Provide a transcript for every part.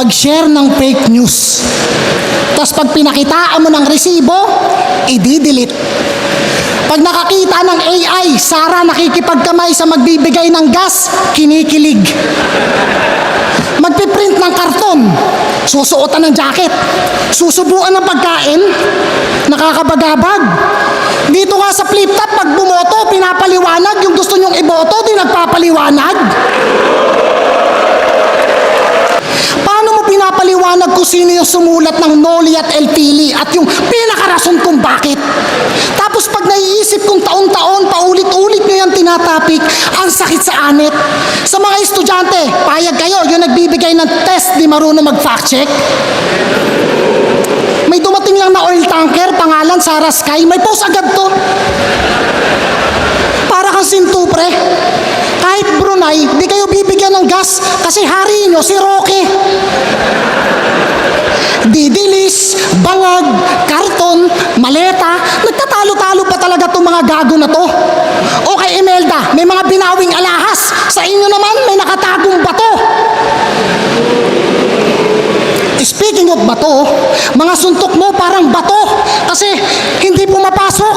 Pag-share ng fake news. Tapos pag pinakitaan mo ng resibo, i-delete. Pag nakakita ng AI, Sara nakikipagkamay sa magbibigay ng gas, kinikilig. Magpiprint ng karton, susuotan ng jacket. Susubuan ng pagkain, nakakabagabag. Dito nga sa flip top, pag bumoto, pinapaliwanag. Yung gusto nyong iboto, di nagpapaliwanag. Pinapaliwanag ko sino yung sumulat ng Noli at Elpili at yung pinakarason kung bakit. Tapos pag naiisip kong taon-taon, paulit-ulit nyo yung tinatapik, ang sakit sa anit. Sa mga estudyante, payag kayo, yung nagbibigay ng test, di marunong mag-fact check. May dumating lang na oil tanker, pangalan Sara Sky, may post agad to. Para kang sintupre. Kahit Brunei, di kayo bibigyan ng gas kasi hari nyo si Roque. Didilis, bangag, karton, maleta, nagtatalo-talo pa talaga itong mga gago na to. O kay Imelda, may mga binawing alahas. Sa inyo naman, may nakatagong bato. Speaking of bato, mga suntok mo parang bato kasi hindi pumapasok.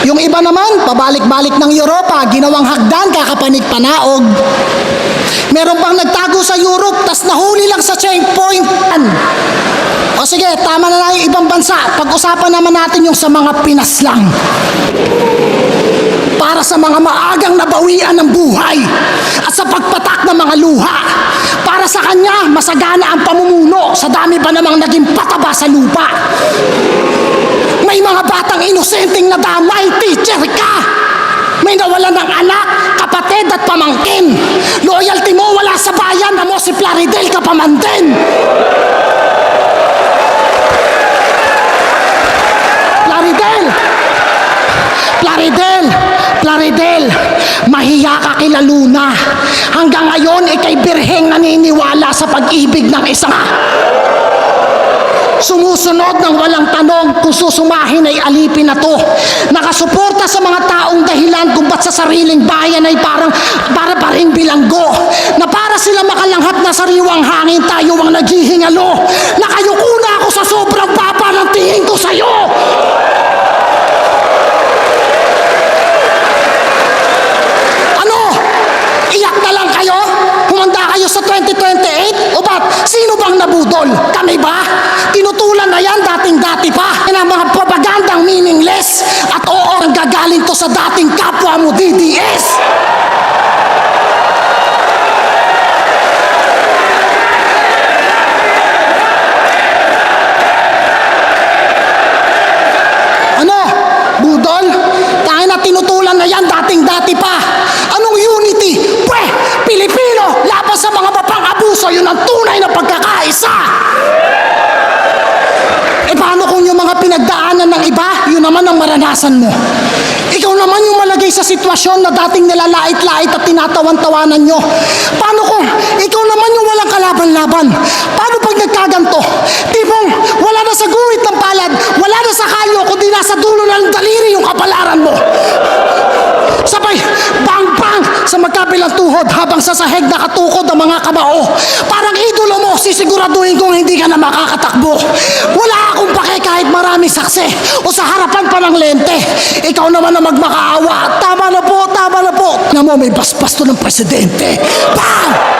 Yung iba naman, pabalik-balik ng Europa, ginawang hagdan, kakapanig panaog. Meron pang nagtago sa Europe, tas nahuli lang sa checkpoint. O sige, tama na lang yung ibang bansa. Pag-usapan naman natin yung sa mga Pinas lang. Para sa mga maagang nabawian ng buhay at sa pagpatak ng mga luha. Para sa kanya, masagana ang pamumuno sa dami ba namang naging pataba sa lupa. May mga batang inosenteng nadamay, teacher ka! May nawalan ng anak, kapatid at pamangkin. Loyalty mo wala sa bayan na mo si Plaridel ka pa man din. Plaridel, mahiya ka kila Luna. Hanggang ngayon, ikay birheng naniniwala sa pag-ibig ng isa. Sumusunod ng walang tanong kung susumahin ay alipin na to. Nakasuporta sa mga taong dahilan kung ba't sa sariling bayan ay para pa rin bilanggo. Na para sila makalanghap na sariwang hangin, tayo ang naghihingalo. Nakayuko na ako sa sobrang papa ng tingin ko sa'yo. Ano? Iyak na lang kayo? Humanda kayo sa 2028? O ba't? Sino bang nabudol? Kami ba? Tinutulan na yan dating-dati pa. Yan ang mga propagandang meaningless. At oo, ang gagaling to sa dating kapwa mo, DDS. Ano? Budol? Tayo na tinutulan na yan dating-dati pa. Anong unity? Pwe! Pilipino! Laban sa mga mapang-abuso, yun ang tunay na pagkakaisa. E paano kung yung mga pinagdaanan ng iba, yun naman ang maranasan mo? Ikaw naman yung malagay sa sitwasyon na dating nilalait-lait at tinatawan-tawanan nyo. Paano kung ikaw naman yung walang kalaban-laban? Paano pag nagkaganto? Tipong wala na sa guhit ng palad, wala na sa kalyo, kundi nasa dulo ng daliri yung kapalaran mo. Sabay, bang-bang sa magkabilang tuhod habang sa sahig nakatukod ang mga kamao. Parang idolo mo, sisiguraduhin kong hindi ka na makakatakbo. Wala akong pake kahit maraming saksi o sa harapan pa ng lente. Ikaw naman na magmakaawa. Tama na po, tama na po. Na mo, may basbas to ng presidente. Bang!